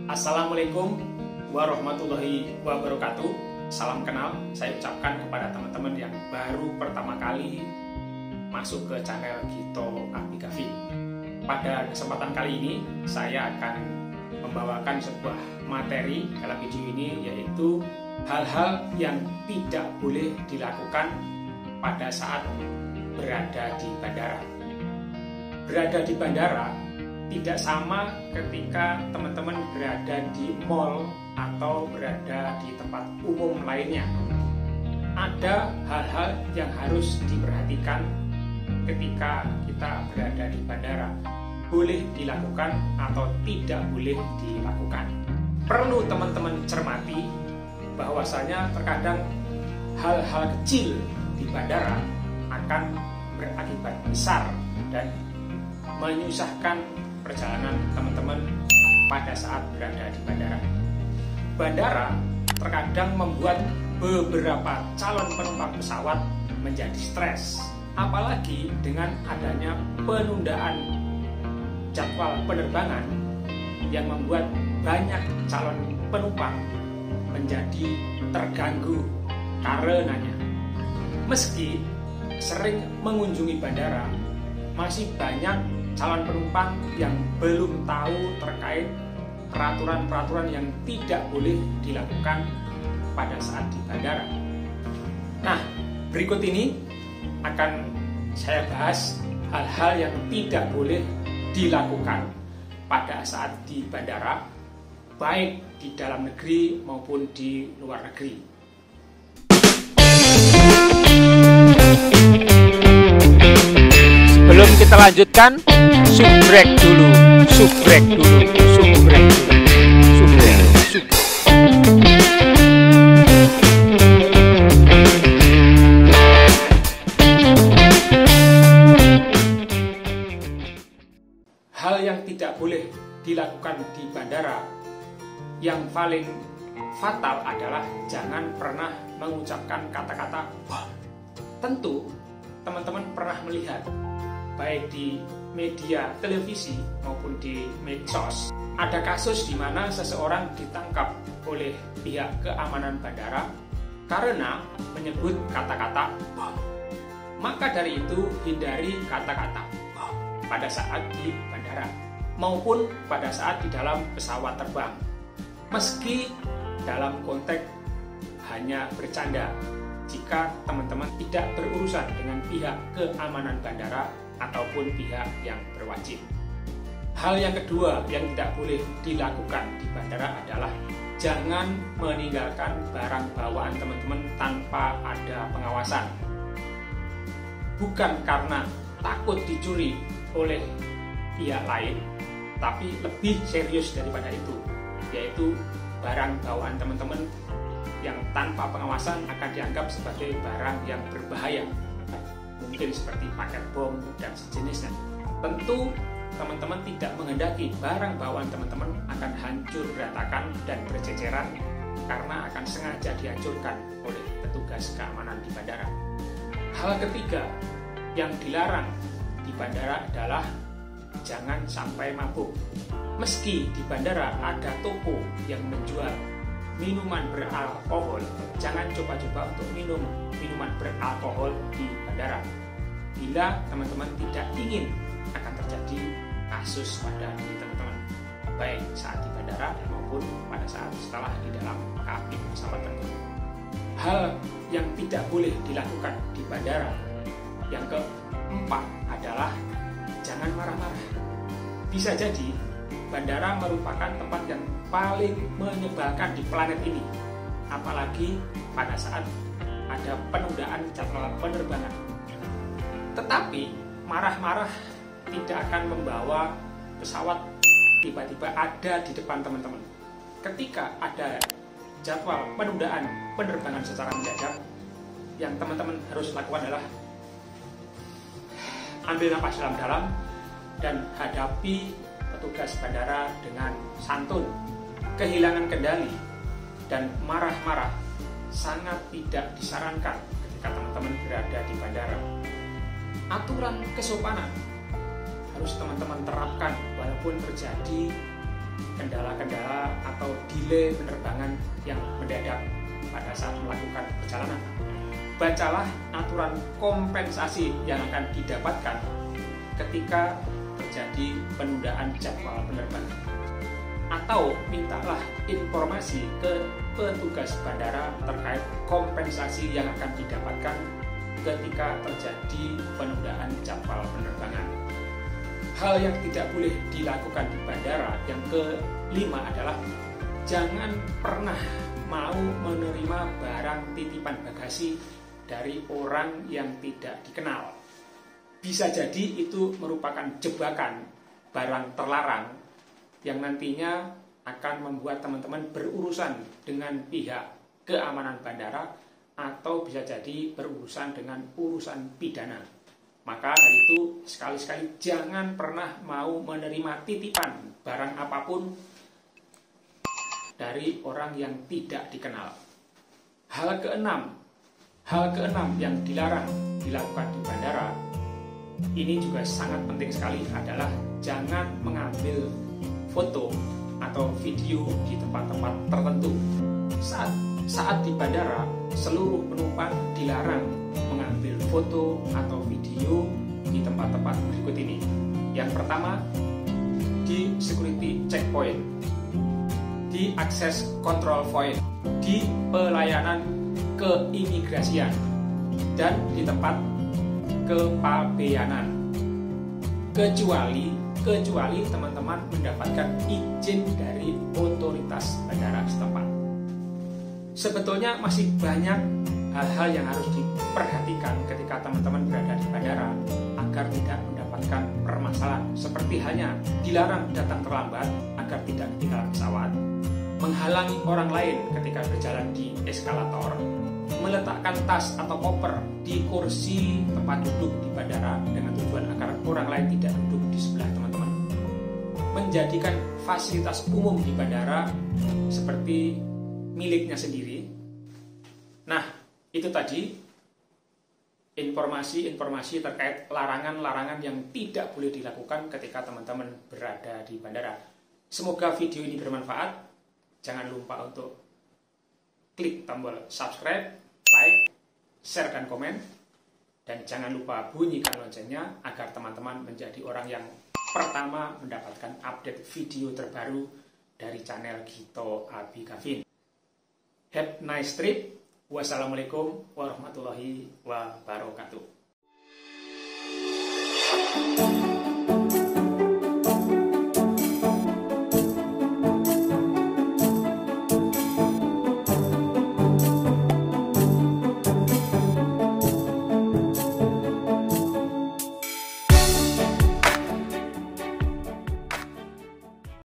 Assalamualaikum warahmatullahi wabarakatuh. Salam kenal saya ucapkan kepada teman-teman yang baru pertama kali masuk ke channel Gito Abigavi. Pada kesempatan kali ini saya akan membawakan sebuah materi dalam video ini, yaitu hal-hal yang tidak boleh dilakukan pada saat berada di bandara. Berada di bandara tidak sama ketika teman-teman berada di mall atau berada di tempat umum lainnya. Ada hal-hal yang harus diperhatikan ketika kita berada di bandara. Boleh dilakukan atau tidak boleh dilakukan. Perlu teman-teman cermati bahwasanya terkadang hal-hal kecil di bandara akan berakibat besar dan menyusahkan perjalanan teman-teman pada saat berada di bandara. Bandara terkadang membuat beberapa calon penumpang pesawat menjadi stres, apalagi dengan adanya penundaan jadwal penerbangan yang membuat banyak calon penumpang menjadi terganggu karenanya. Meski sering mengunjungi bandara, masih banyak calon penumpang yang belum tahu terkait peraturan-peraturan yang tidak boleh dilakukan pada saat di bandara. Nah, berikut ini akan saya bahas hal-hal yang tidak boleh dilakukan pada saat di bandara, baik di dalam negeri maupun di luar negeri. Sebelum kita lanjutkan, subrek dulu. Hal yang tidak boleh dilakukan di bandara yang paling fatal adalah jangan pernah mengucapkan kata-kata "wah". Tentu teman-teman pernah melihat baik di media televisi maupun di medsos, ada kasus di mana seseorang ditangkap oleh pihak keamanan bandara karena menyebut kata-kata "bom". Maka dari itu hindari kata-kata "bom" pada saat di bandara maupun pada saat di dalam pesawat terbang. Meski dalam konteks hanya bercanda, jika teman-teman tidak berurusan dengan pihak keamanan bandara ataupun pihak yang berwajib. Hal yang kedua yang tidak boleh dilakukan di bandara adalah jangan meninggalkan barang bawaan teman-teman tanpa ada pengawasan. Bukan karena takut dicuri oleh pihak lain, tapi lebih serius daripada itu, yaitu barang bawaan teman-teman yang tanpa pengawasan akan dianggap sebagai barang yang berbahaya, mungkin seperti paket bom dan sejenisnya. Tentu teman-teman tidak menghendaki barang bawaan teman-teman akan hancur berantakan dan berceceran karena akan sengaja dihancurkan oleh petugas keamanan di bandara. Hal ketiga yang dilarang di bandara adalah jangan sampai mabuk. Meski di bandara ada toko yang menjual minuman beralkohol, jangan coba-coba untuk minum minuman beralkohol di bandara. Bila teman-teman tidak ingin akan terjadi kasus pada diri teman-teman, baik saat di bandara maupun pada saat setelah di dalam kabin pesawat tersebut. Hal yang tidak boleh dilakukan di bandara yang keempat adalah jangan marah-marah. Bisa jadi bandara merupakan tempat yang paling menyebalkan di planet ini, apalagi pada saat ada penundaan jadwal penerbangan. Tetapi marah-marah tidak akan membawa pesawat tiba-tiba ada di depan teman-teman. Ketika ada jadwal penundaan penerbangan secara mendadak, yang teman-teman harus lakukan adalah ambil napas dalam-dalam dan hadapi petugas bandara dengan santun. Kehilangan kendali dan marah-marah sangat tidak disarankan ketika teman-teman berada di bandara. Aturan kesopanan harus teman-teman terapkan walaupun terjadi kendala-kendala atau delay penerbangan yang mendadak pada saat melakukan perjalanan. Bacalah aturan kompensasi yang akan didapatkan ketika terjadi penundaan jadwal penerbangan. Atau mintalah informasi ke petugas bandara terkait kompensasi yang akan didapatkan ketika terjadi penundaan jadwal penerbangan. Hal yang tidak boleh dilakukan di bandara yang kelima adalah jangan pernah mau menerima barang titipan bagasi dari orang yang tidak dikenal. Bisa jadi itu merupakan jebakan barang terlarang yang nantinya akan membuat teman-teman berurusan dengan pihak keamanan bandara atau bisa jadi berurusan dengan urusan pidana. Maka dari itu sekali-sekali jangan pernah mau menerima titipan barang apapun dari orang yang tidak dikenal. Hal keenam yang dilarang dilakukan di bandara, ini juga sangat penting sekali adalah jangan mengambil foto atau video di tempat-tempat tertentu. Saat di bandara, seluruh penumpang dilarang mengambil foto atau video di tempat-tempat berikut ini. Yang pertama, di security checkpoint, di access control point, di pelayanan keimigrasian, dan di tempat kepabeanan. Kecuali teman-teman mendapatkan izin dari otoritas bandara setempat. Sebetulnya masih banyak hal-hal yang harus diperhatikan ketika teman-teman berada di bandara agar tidak mendapatkan permasalahan, seperti halnya dilarang datang terlambat agar tidak ketinggalan pesawat, menghalangi orang lain ketika berjalan di eskalator, meletakkan tas atau koper di kursi tempat duduk di bandara dengan tujuan agar orang lain tidak duduk di sebelah teman-teman, menjadikan fasilitas umum di bandara seperti miliknya sendiri. Nah, itu tadi informasi-informasi terkait larangan-larangan yang tidak boleh dilakukan ketika teman-teman berada di bandara. Semoga video ini bermanfaat. Jangan lupa untuk klik tombol subscribe, like, share, dan komen. Dan jangan lupa bunyikan loncengnya agar teman-teman menjadi orang yang pertama mendapatkan update video terbaru dari channel Gito Abi Gavin. Have nice trip. Wassalamualaikum warahmatullahi wabarakatuh.